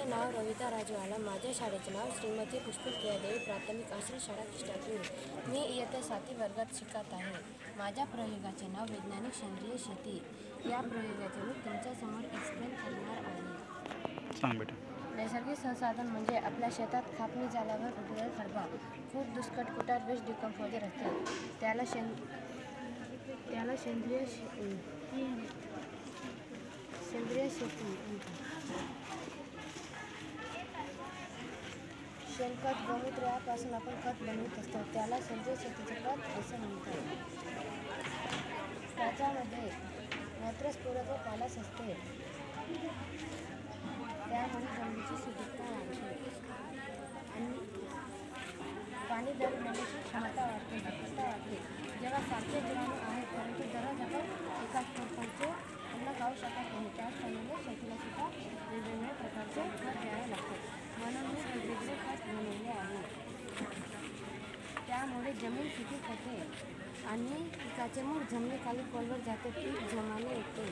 माझे नाव रविता राजवाला. माझ्या शाळेचे नाव श्रीमती पुष्पप्रियादेवी प्राथमिक आश्रय शाळा कृष्णापूर. मी इयत्ता 7वी वर्गात शिकत आहे. माझ्या प्रयोगाचे नाव वैज्ञानिक सेंद्रिय शेती. या प्रयोगाचे मी तुमच्यासमोर एक्सप्लेन करणार आहे. सांग बेटा. नैसर्गिक संसाधन म्हणजे आपल्या शेतात कापणी झाल्यावर उरलेला खरबा. खूप दुष्कट कुटार वेस्ट डिकम्पोजर असते. त्याला सेंद्रिय शेती म्हणतात. शेणखत, गोमूत्र यापासून आपण खत बनवत असतो. त्याला सेंद्रिय शेतीचे खत असे म्हणतात. त्याच्यामध्ये नत्रस्फुरद व पालाश असते. त्यामुळे जमिनीची सुपीकता वाढते आणि पाणी धरण्याची क्षमता वाढते, सुपीकता वाढते. जेव्हा सारखे जीवाणू आहेत परंतु दररोज आपण एकाच प्रकारचे अन्न खाऊ शकत नाही. त्याचप्रमाणे शेतीला सुद्धा वेगवेगळ्या प्रकारचे खत द्यावे लागते. म्हणून मी वेगवेगळे खत बनवले आहे. त्यामुळे जमीन सुपीक होते आणि पिकाचे मूळ जमिनीखाली खोलवर जाते, पीक जोमाने येते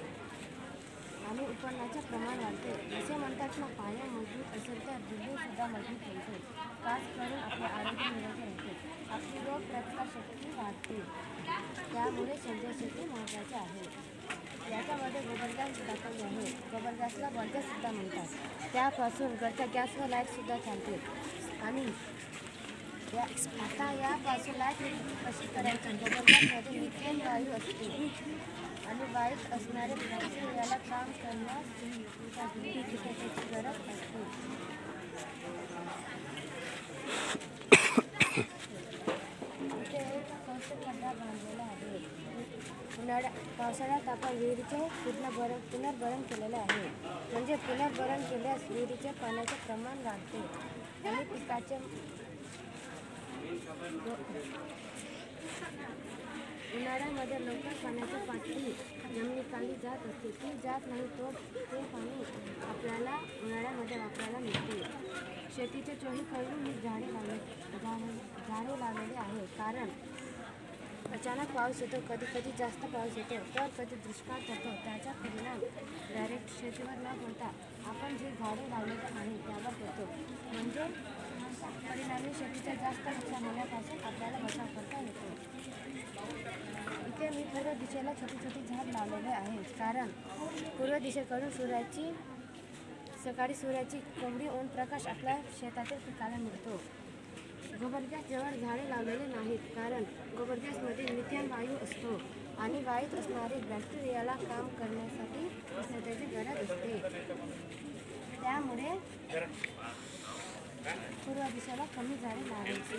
आणि उत्पन्नाचे प्रमाण वाढते. असे म्हणतात ना, पाया मजबूत असेल तर बुद्धी सुद्धा मजबूत होते. खास करून आपले आरोग्य निरोगी राहते, आपली रोग प्रतिकारशक्ती वाढते. त्यामुळे सेंद्रिय शेती महत्त्वाची आहे. याच्यामध्ये गोबर गॅस दाखवले आहे. गोबर गॅसला बळगॅस सुद्धा म्हणतात. त्यापासून घरच्या गॅसवर लाईटसुद्धा चालते. आणि आता यापासून लाईट कशी करायची? गोबर गॅसमध्ये मिथेन वायू असते आणि वाईट असणारे बॅक्टेरियाला काम करण्यास त्याची गरज असते. इथे एक खड्डा बांधलेला आहे. पावसाळ्यात आपण विहिरीचे पुनर्भरण केलेले आहे. म्हणजे पुनर्भरण केल्यास विहिरीचे पाण्याचे प्रमाण वाढते आणि पिकाचे उन्हाळ्यामध्ये लवकर पाण्याची पातळी जमिनीखाली जात असते. ती जात नाही ते पाणी आपल्याला उन्हाळ्यामध्ये वापरायला मिळते. शेतीच्या चोहीकडून मी झाडे लावलेली आहे. कारण अचानक पाऊस येतो, कधी कधी जास्त पाऊस येतो तर कधी दुष्काळ पडतो. त्याचा परिणाम डायरेक्ट शेतीवर न पडता आपण जे झाडे लावलेले आहे त्यावर पडतो. म्हणजे परिणामी शेतीच्या जास्त नुकसान होण्यापासून आपल्याला बचाव करता येतो. इथे मी पूर्व दिशेला छोटी छोटी झाड लावलेले आहे. कारण पूर्व दिशेकडून सकाळी सूर्याची कोवळी ऊन प्रकाश आपल्या शेतातील पिकाला मिळतो. गोबर गॅस जवळ झाडे लावलेले नाहीत, कारण गोबर गॅसमध्ये मिथेन वायू असतो आणि वाईट असणारे बॅक्टेरियाला काम करण्यासाठी उष्णतेची गरज असते. त्यामुळे पूर्व दिशेला कमी झाडे लावायची.